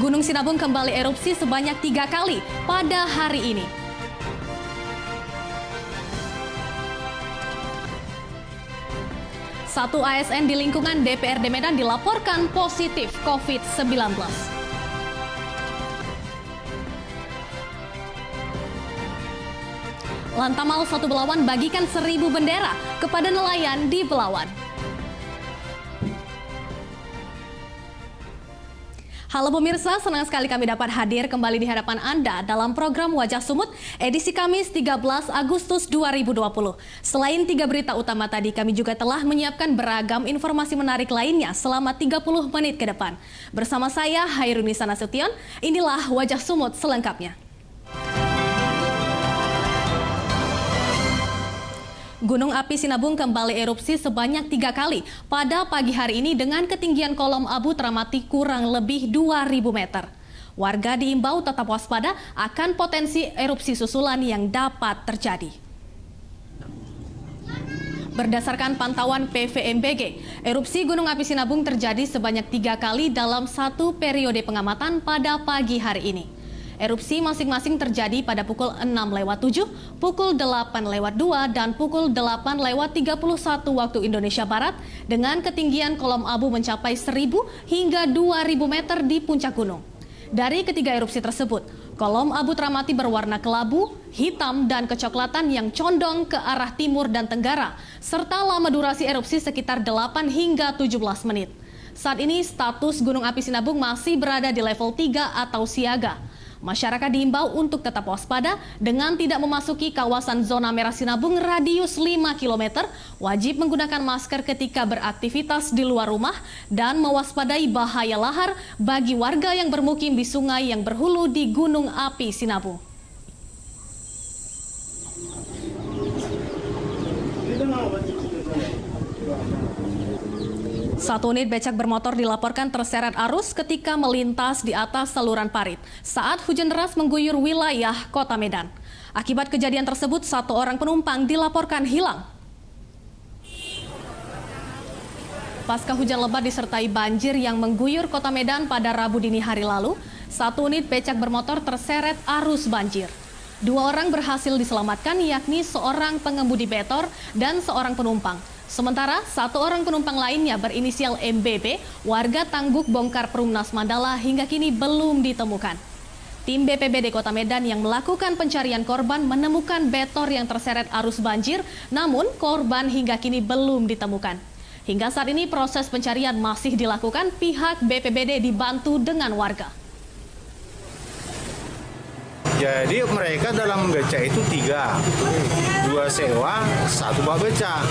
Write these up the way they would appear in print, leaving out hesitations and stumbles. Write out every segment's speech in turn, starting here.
Gunung Sinabung kembali erupsi sebanyak 3 kali pada hari ini. Satu ASN di lingkungan DPRD Medan dilaporkan positif COVID-19. Lantamal 1 Belawan bagikan 1.000 bendera kepada nelayan di Belawan. Halo pemirsa, senang sekali kami dapat hadir kembali di hadapan Anda dalam program Wajah Sumut edisi Kamis 13 Agustus 2020. Selain 3 berita utama tadi, kami juga telah menyiapkan beragam informasi menarik lainnya selama 30 menit ke depan. Bersama saya, Hairunisa Nasution, inilah Wajah Sumut selengkapnya. Gunung api Sinabung kembali erupsi sebanyak 3 kali pada pagi hari ini dengan ketinggian kolom abu teramati kurang lebih 2.000 meter. Warga diimbau tetap waspada akan potensi erupsi susulan yang dapat terjadi. Berdasarkan pantauan PVMBG, erupsi Gunung api Sinabung terjadi sebanyak 3 kali dalam satu periode pengamatan pada pagi hari ini. Erupsi masing-masing terjadi pada pukul 6:07, pukul 8:02, dan pukul 8:31 waktu Indonesia Barat dengan ketinggian kolom abu mencapai 1.000 hingga 2.000 meter di puncak gunung. Dari ketiga erupsi tersebut, kolom abu teramati berwarna kelabu, hitam, dan kecoklatan yang condong ke arah timur dan tenggara, serta lama durasi erupsi sekitar 8 hingga 17 menit. Saat ini status Gunung Api Sinabung masih berada di level 3 atau siaga. Masyarakat diimbau untuk tetap waspada dengan tidak memasuki kawasan zona merah Sinabung radius 5 km, wajib menggunakan masker ketika beraktivitas di luar rumah, dan mewaspadai bahaya lahar bagi warga yang bermukim di sungai yang berhulu di Gunung Api Sinabung. Satu unit becak bermotor dilaporkan terseret arus ketika melintas di atas saluran parit saat hujan deras mengguyur wilayah Kota Medan. Akibat kejadian tersebut, 1 orang penumpang dilaporkan hilang. Pasca hujan lebat disertai banjir yang mengguyur Kota Medan pada Rabu dini hari lalu, 1 unit becak bermotor terseret arus banjir. 2 orang berhasil diselamatkan, yakni seorang pengemudi betor dan seorang penumpang. Sementara 1 orang penumpang lainnya berinisial MBB, warga Tangguk Bongkar Perumnas Mandala, hingga kini belum ditemukan. Tim BPBD Kota Medan yang melakukan pencarian korban menemukan betor yang terseret arus banjir, namun korban hingga kini belum ditemukan. Hingga saat ini proses pencarian masih dilakukan, pihak BPBD dibantu dengan warga. Jadi mereka dalam beca itu 3, 2 sewa, 1 bawa beca.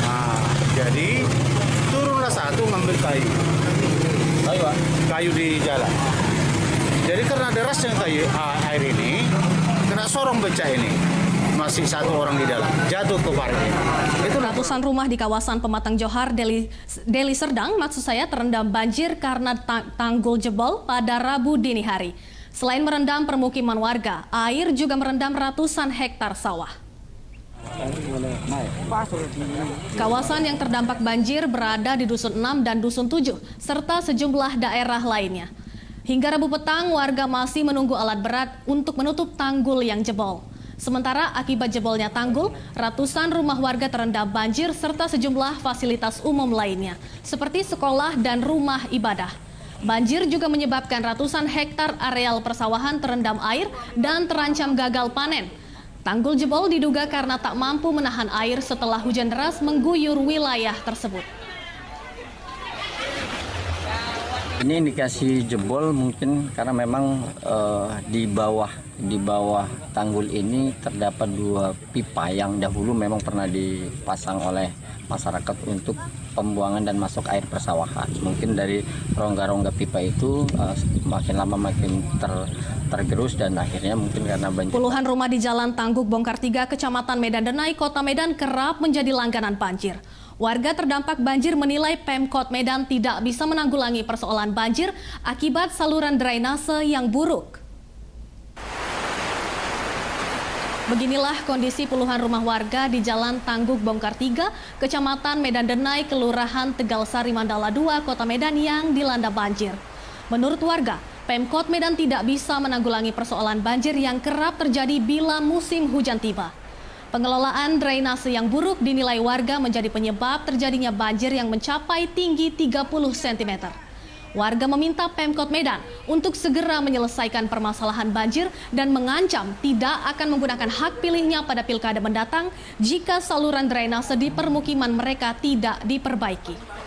Nah, jadi turunlah 1 ngambil kayu di jalan. Jadi karena derasnya air ini, kena sorong beca ini. Masih 1 orang di dalam, jatuh ke parit. Ratusan rumah di kawasan Pematang Johar, Deli Serdang, maksud saya, terendam banjir karena tanggul jebol pada Rabu dini hari. Selain merendam permukiman warga, air juga merendam ratusan hektar sawah. Kawasan yang terdampak banjir berada di Dusun 6 dan Dusun 7, serta sejumlah daerah lainnya. Hingga Rabu petang, warga masih menunggu alat berat untuk menutup tanggul yang jebol. Sementara akibat jebolnya tanggul, ratusan rumah warga terendam banjir serta sejumlah fasilitas umum lainnya, seperti sekolah dan rumah ibadah. Banjir juga menyebabkan ratusan hektar areal persawahan terendam air dan terancam gagal panen. Tanggul jebol diduga karena tak mampu menahan air setelah hujan deras mengguyur wilayah tersebut. Ini indikasi jebol mungkin karena memang di bawah tanggul ini terdapat 2 pipa yang dahulu memang pernah dipasang oleh masyarakat untuk pembuangan dan masuk air persawahan. Mungkin dari rongga-rongga pipa itu makin lama makin tergerus dan akhirnya mungkin karena banjir. Puluhan rumah di Jalan Tangguk Bongkar 3, Kecamatan Medan Denai, Kota Medan kerap menjadi langganan banjir. Warga terdampak banjir menilai Pemkot Medan tidak bisa menanggulangi persoalan banjir akibat saluran drainase yang buruk. Beginilah kondisi puluhan rumah warga di Jalan Tangguk Bongkar 3, Kecamatan Medan Denai, Kelurahan Tegal Sari Mandala 2, Kota Medan yang dilanda banjir. Menurut warga, Pemkot Medan tidak bisa menanggulangi persoalan banjir yang kerap terjadi bila musim hujan tiba. Pengelolaan drainase yang buruk dinilai warga menjadi penyebab terjadinya banjir yang mencapai tinggi 30 cm. Warga meminta Pemkot Medan untuk segera menyelesaikan permasalahan banjir dan mengancam tidak akan menggunakan hak pilihnya pada pilkada mendatang jika saluran drainase di permukiman mereka tidak diperbaiki.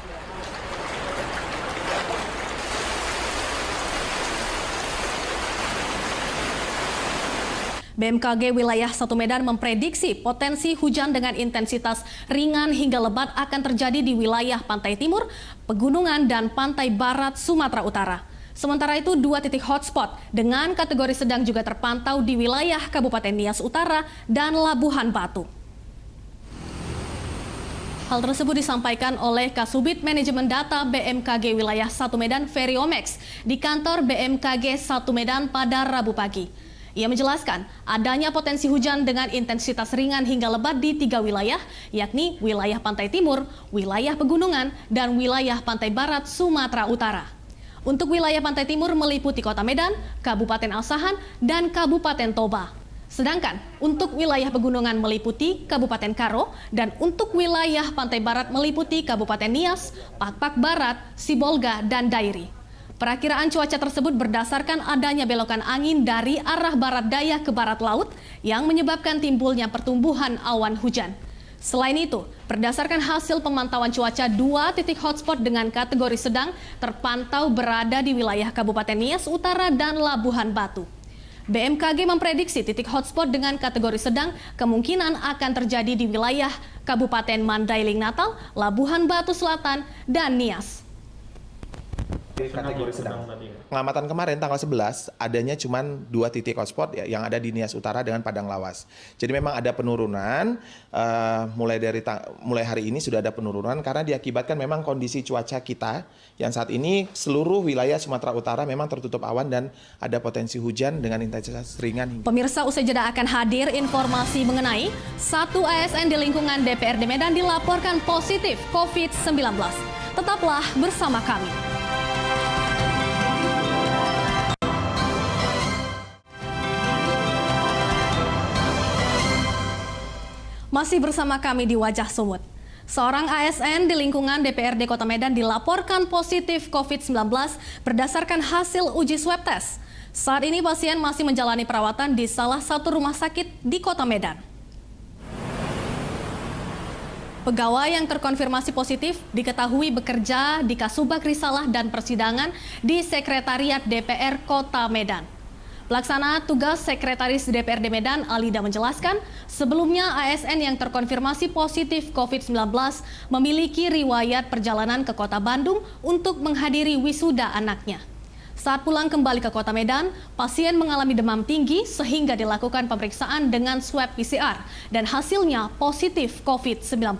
BMKG Wilayah 1 Medan memprediksi potensi hujan dengan intensitas ringan hingga lebat akan terjadi di wilayah pantai timur, pegunungan, dan pantai barat Sumatera Utara. Sementara itu, 2 titik hotspot dengan kategori sedang juga terpantau di wilayah Kabupaten Nias Utara dan Labuhan Batu. Hal tersebut disampaikan oleh Kasubit Manajemen Data BMKG Wilayah 1 Medan Ferry Omex di kantor BMKG 1 Medan pada Rabu pagi. Ia menjelaskan adanya potensi hujan dengan intensitas ringan hingga lebat di 3 wilayah, yakni wilayah pantai timur, wilayah pegunungan, dan wilayah pantai barat Sumatera Utara. Untuk wilayah pantai timur meliputi Kota Medan, Kabupaten Asahan, dan Kabupaten Toba. Sedangkan untuk wilayah pegunungan meliputi Kabupaten Karo, dan untuk wilayah pantai barat meliputi Kabupaten Nias, Pakpak Barat, Sibolga, dan Dairi. Perakiraan cuaca tersebut berdasarkan adanya belokan angin dari arah barat daya ke barat laut yang menyebabkan timbulnya pertumbuhan awan hujan. Selain itu, berdasarkan hasil pemantauan cuaca, 2 titik hotspot dengan kategori sedang terpantau berada di wilayah Kabupaten Nias Utara dan Labuhan Batu. BMKG memprediksi titik hotspot dengan kategori sedang kemungkinan akan terjadi di wilayah Kabupaten Mandailing Natal, Labuhan Batu Selatan, dan Nias. Kategori sedang. Pengamatan kemarin tanggal 11 adanya cuma 2 titik hotspot yang ada di Nias Utara dengan Padang Lawas. Jadi memang ada penurunan mulai hari ini sudah ada penurunan karena diakibatkan memang kondisi cuaca kita yang saat ini seluruh wilayah Sumatera Utara memang tertutup awan dan ada potensi hujan dengan intensitas ringan. Pemirsa, usai jeda akan hadir informasi mengenai 1 ASN di lingkungan DPRD Medan dilaporkan positif COVID-19. Tetaplah bersama kami. Masih bersama kami di Wajah Sumut. Seorang ASN di lingkungan DPRD Kota Medan dilaporkan positif COVID-19 berdasarkan hasil uji swab test. Saat ini pasien masih menjalani perawatan di salah satu rumah sakit di Kota Medan. Pegawai yang terkonfirmasi positif diketahui bekerja di Kasubag Risalah dan Persidangan di Sekretariat DPR Kota Medan. Pelaksana tugas Sekretaris DPRD Medan, Alida, menjelaskan sebelumnya ASN yang terkonfirmasi positif COVID-19 memiliki riwayat perjalanan ke Kota Bandung untuk menghadiri wisuda anaknya. Saat pulang kembali ke Kota Medan, pasien mengalami demam tinggi sehingga dilakukan pemeriksaan dengan swab PCR dan hasilnya positif COVID-19.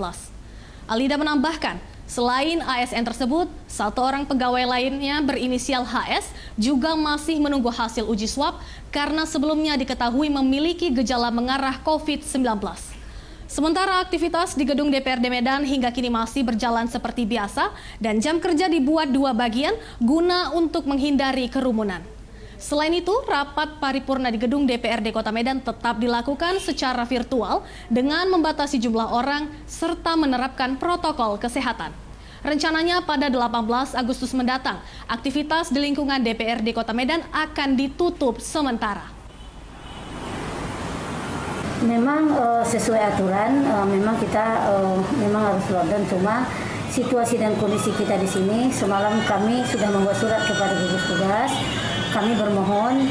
Alida menambahkan, selain ASN tersebut, 1 orang pegawai lainnya berinisial HS juga masih menunggu hasil uji swab karena sebelumnya diketahui memiliki gejala mengarah COVID-19. Sementara aktivitas di gedung DPRD Medan hingga kini masih berjalan seperti biasa dan jam kerja dibuat 2 bagian guna untuk menghindari kerumunan. Selain itu, rapat paripurna di gedung DPRD Kota Medan tetap dilakukan secara virtual dengan membatasi jumlah orang serta menerapkan protokol kesehatan. Rencananya pada 18 Agustus mendatang, aktivitas di lingkungan DPRD Kota Medan akan ditutup sementara. Memang sesuai aturan, memang kita memang harus lockdown, cuma situasi dan kondisi kita di sini, semalam kami sudah membuat surat kepada gugus tugas. Kami bermohon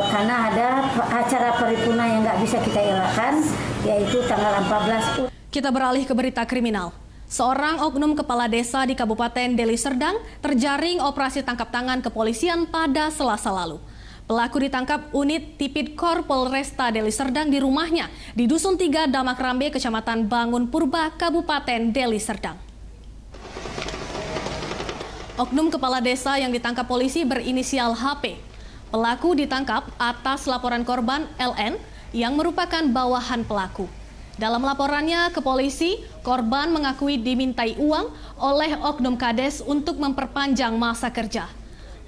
karena ada acara paripurna yang nggak bisa kita elakkan, yaitu tanggal 14. Kita beralih ke berita kriminal. Seorang oknum kepala desa di Kabupaten Deli Serdang terjaring operasi tangkap tangan kepolisian pada Selasa lalu. Pelaku ditangkap unit Tipidkor Polresta Deli Serdang di rumahnya di Dusun 3 Damak Rambe, Kecamatan Bangun Purba, Kabupaten Deli Serdang. Oknum kepala desa yang ditangkap polisi berinisial HP. Pelaku ditangkap atas laporan korban LN yang merupakan bawahan pelaku. Dalam laporannya ke polisi, korban mengakui dimintai uang oleh oknum kades untuk memperpanjang masa kerja.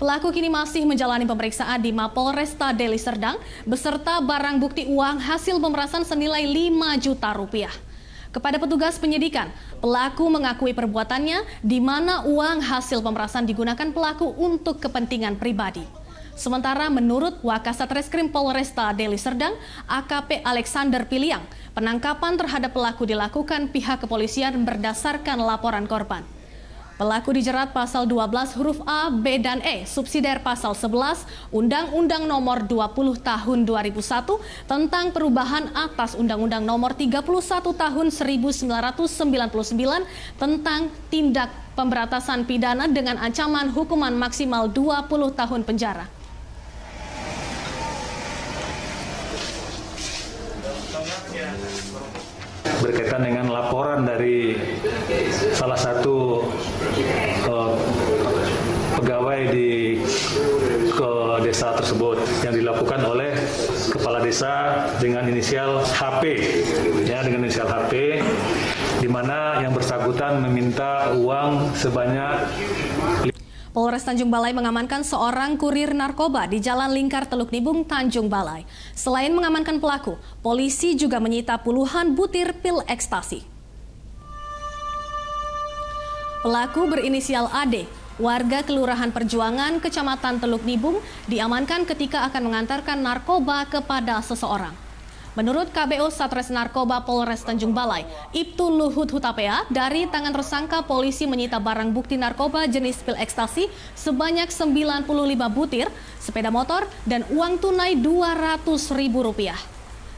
Pelaku kini masih menjalani pemeriksaan di Mapolresta Deli Serdang beserta barang bukti uang hasil pemerasan senilai 5 juta rupiah. Kepada petugas penyidikan, pelaku mengakui perbuatannya di mana uang hasil pemerasan digunakan pelaku untuk kepentingan pribadi. Sementara menurut Wakasat Reskrim Polresta Deli Serdang, AKP Alexander Piliang, penangkapan terhadap pelaku dilakukan pihak kepolisian berdasarkan laporan korban. Pelaku dijerat pasal 12 huruf A, B, dan E, subsidiar pasal 11 Undang-Undang Nomor 20 Tahun 2001 tentang perubahan atas Undang-Undang Nomor 31 Tahun 1999 tentang tindak pemberantasan pidana dengan ancaman hukuman maksimal 20 tahun penjara. Berkaitan dengan laporan dari salah satu pegawai di desa tersebut yang dilakukan oleh kepala desa dengan inisial HP, di mana yang bersangkutan meminta uang sebanyak. Polres Tanjung Balai mengamankan seorang kurir narkoba di Jalan Lingkar Teluk Nibung, Tanjung Balai. Selain mengamankan pelaku, polisi juga menyita puluhan butir pil ekstasi. Pelaku berinisial AD, warga Kelurahan Perjuangan, Kecamatan Teluk Nibung, diamankan ketika akan mengantarkan narkoba kepada seseorang. Menurut KBO Satres Narkoba Polres Tanjung Balai, Ibtu Luhut Hutapea, dari tangan tersangka polisi menyita barang bukti narkoba jenis pil ekstasi sebanyak 95 butir, sepeda motor, dan uang tunai Rp200.000.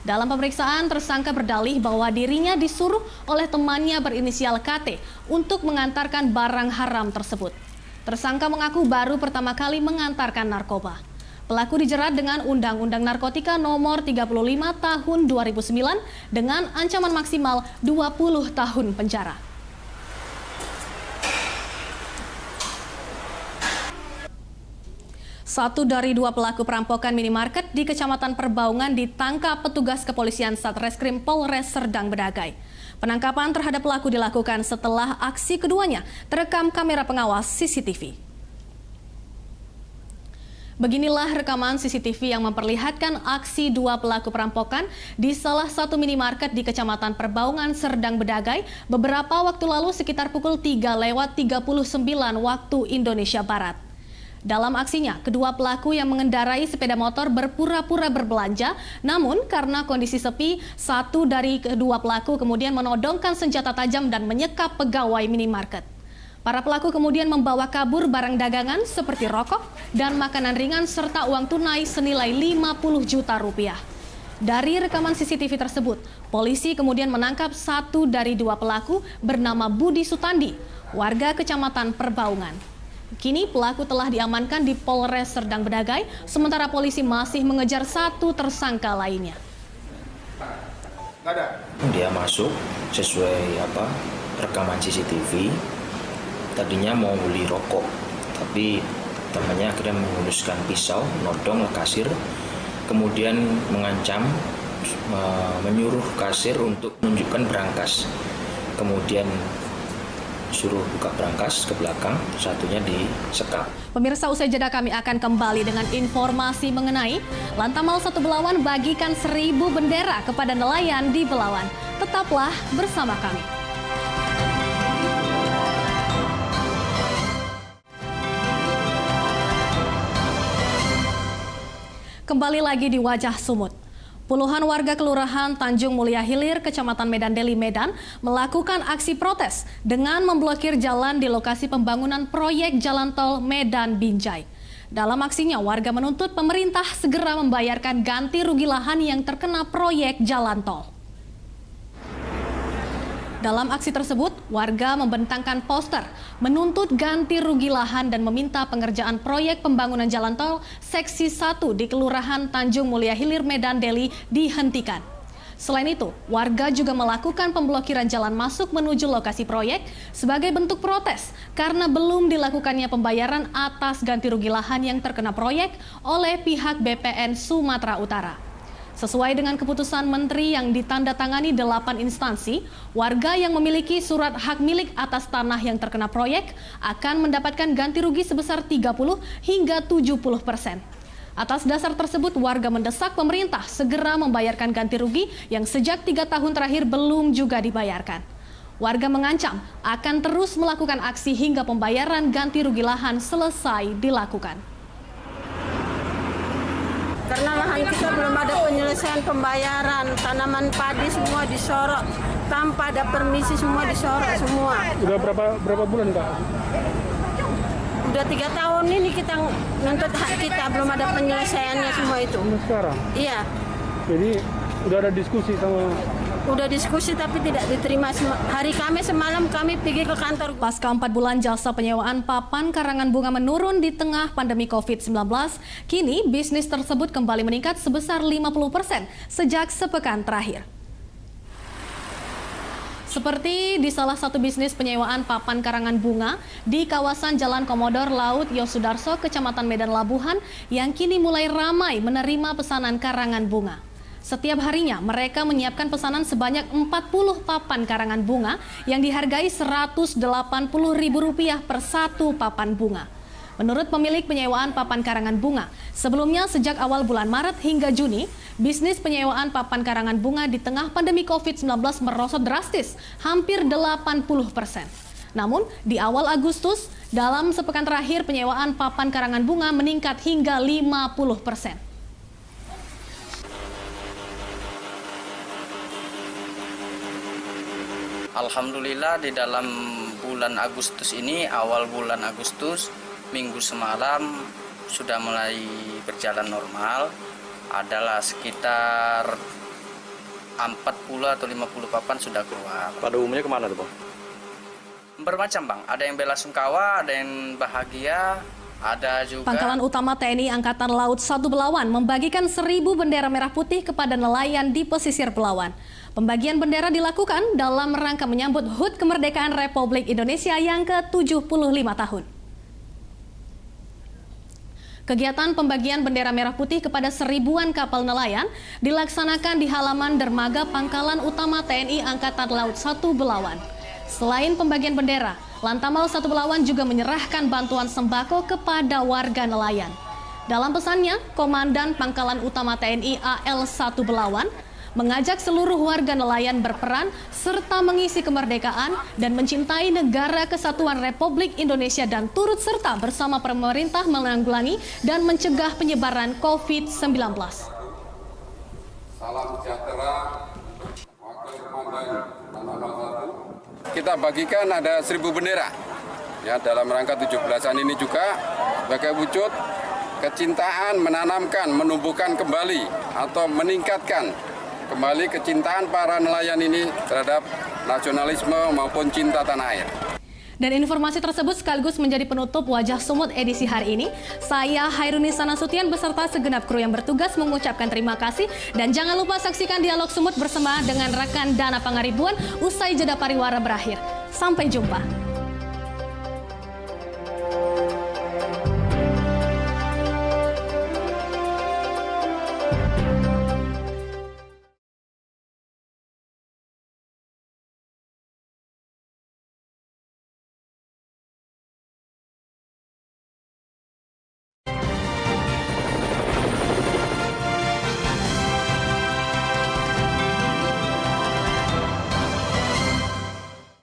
Dalam pemeriksaan, tersangka berdalih bahwa dirinya disuruh oleh temannya berinisial KT untuk mengantarkan barang haram tersebut. Tersangka mengaku baru pertama kali mengantarkan narkoba. Pelaku dijerat dengan Undang-Undang Narkotika Nomor 35 Tahun 2009 dengan ancaman maksimal 20 tahun penjara. Satu dari dua pelaku perampokan minimarket di Kecamatan Perbaungan ditangkap petugas kepolisian Satreskrim Polres Serdang Bedagai. Penangkapan terhadap pelaku dilakukan setelah aksi keduanya terekam kamera pengawas CCTV. Beginilah rekaman CCTV yang memperlihatkan aksi dua pelaku perampokan di salah satu minimarket di Kecamatan Perbaungan, Serdang Bedagai beberapa waktu lalu sekitar pukul 3:39 waktu Indonesia Barat. Dalam aksinya, kedua pelaku yang mengendarai sepeda motor berpura-pura berbelanja, namun karena kondisi sepi, satu dari kedua pelaku kemudian menodongkan senjata tajam dan menyekap pegawai minimarket. Para pelaku kemudian membawa kabur barang dagangan seperti rokok dan makanan ringan serta uang tunai senilai 50 juta rupiah. Dari rekaman CCTV tersebut, polisi kemudian menangkap satu dari dua pelaku bernama Budi Sutandi, warga Kecamatan Perbaungan. Kini pelaku telah diamankan di Polres Serdang Bedagai, sementara polisi masih mengejar satu tersangka lainnya. Dia masuk sesuai rekaman CCTV. Tadinya mau beli rokok, tapi temannya akhirnya menghunuskan pisau, nodong kasir, kemudian mengancam, menyuruh kasir untuk menunjukkan berangkas. Kemudian suruh buka berangkas ke belakang, satunya disekap. Pemirsa, usai jeda kami akan kembali dengan informasi mengenai Lantamal 1 Belawan bagikan 1000 bendera kepada nelayan di Belawan. Tetaplah bersama kami. Kembali lagi di Wajah Sumut. Puluhan warga Kelurahan Tanjung Mulia Hilir, Kecamatan Medan Deli, Medan, melakukan aksi protes dengan memblokir jalan di lokasi pembangunan proyek jalan tol Medan Binjai. Dalam aksinya, warga menuntut pemerintah segera membayarkan ganti rugi lahan yang terkena proyek jalan tol. Dalam aksi tersebut, warga membentangkan poster menuntut ganti rugi lahan dan meminta pengerjaan proyek pembangunan jalan tol Seksi 1 di Kelurahan Tanjung Mulia Hilir, Medan Deli dihentikan. Selain itu, warga juga melakukan pemblokiran jalan masuk menuju lokasi proyek sebagai bentuk protes karena belum dilakukannya pembayaran atas ganti rugi lahan yang terkena proyek oleh pihak BPN Sumatera Utara. Sesuai dengan keputusan Menteri yang ditandatangani 8 instansi, warga yang memiliki surat hak milik atas tanah yang terkena proyek akan mendapatkan ganti rugi sebesar 30 hingga 70%. Atas dasar tersebut, warga mendesak pemerintah segera membayarkan ganti rugi yang sejak 3 tahun terakhir belum juga dibayarkan. Warga mengancam akan terus melakukan aksi hingga pembayaran ganti rugi lahan selesai dilakukan. Karena lahan kita belum ada penyelesaian pembayaran, tanaman padi semua disorot, tanpa ada permisi semua disorot semua. Udah berapa bulan, Kak? Udah 3 tahun ini kita nuntut hak kita, belum ada penyelesaiannya semua itu. Sekarang? Iya. Jadi udah ada diskusi sama... Udah diskusi tapi tidak diterima. Hari Kamis semalam kami pergi ke kantor. Pasca 4 bulan jasa penyewaan papan karangan bunga menurun di tengah pandemi COVID-19, kini bisnis tersebut kembali meningkat sebesar 50% sejak sepekan terakhir. Seperti di salah satu bisnis penyewaan papan karangan bunga di kawasan Jalan Komodor Laut Yosudarso, Kecamatan Medan Labuhan, yang kini mulai ramai menerima pesanan karangan bunga. Setiap harinya mereka menyiapkan pesanan sebanyak 40 papan karangan bunga yang dihargai Rp180.000 per satu papan bunga. Menurut pemilik penyewaan papan karangan bunga, sebelumnya sejak awal bulan Maret hingga Juni, bisnis penyewaan papan karangan bunga di tengah pandemi COVID-19 merosot drastis, hampir 80%. Namun, di awal Agustus, dalam sepekan terakhir penyewaan papan karangan bunga meningkat hingga 50%. Alhamdulillah di dalam bulan Agustus ini, awal bulan Agustus, minggu semalam sudah mulai berjalan normal. Adalah sekitar 40 atau 50 papan sudah keluar. Pada umumnya kemana tuh, Bang? Bermacam, Bang. Ada yang bela sungkawa, ada yang bahagia, ada juga... Pangkalan Utama TNI Angkatan Laut 1 Belawan membagikan 1.000 bendera merah putih kepada nelayan di pesisir Belawan. Pembagian bendera dilakukan dalam rangka menyambut HUT Kemerdekaan Republik Indonesia yang ke-75 tahun. Kegiatan pembagian bendera merah putih kepada 1000-an kapal nelayan dilaksanakan di halaman dermaga Pangkalan Utama TNI Angkatan Laut 1 Belawan. Selain pembagian bendera, Lantamal 1 Belawan juga menyerahkan bantuan sembako kepada warga nelayan. Dalam pesannya, Komandan Pangkalan Utama TNI AL 1 Belawan mengajak seluruh warga nelayan berperan serta mengisi kemerdekaan dan mencintai negara kesatuan Republik Indonesia dan turut serta bersama pemerintah menanggulangi dan mencegah penyebaran COVID-19. Salam sejahtera, Wakil Komandan Lantamal 1. Kita bagikan ada 1000 bendera ya, dalam rangka 17-an ini juga sebagai wujud kecintaan, menanamkan, menumbuhkan kembali atau meningkatkan kembali kecintaan para nelayan ini terhadap nasionalisme maupun cinta tanah air. Dan informasi tersebut sekaligus menjadi penutup Wajah Sumut edisi hari ini. Saya Hairunisa Nasution beserta segenap kru yang bertugas mengucapkan terima kasih. Dan jangan lupa saksikan Dialog Sumut bersama dengan rekan Dana Pangaribuan usai jeda pariwara berakhir. Sampai jumpa.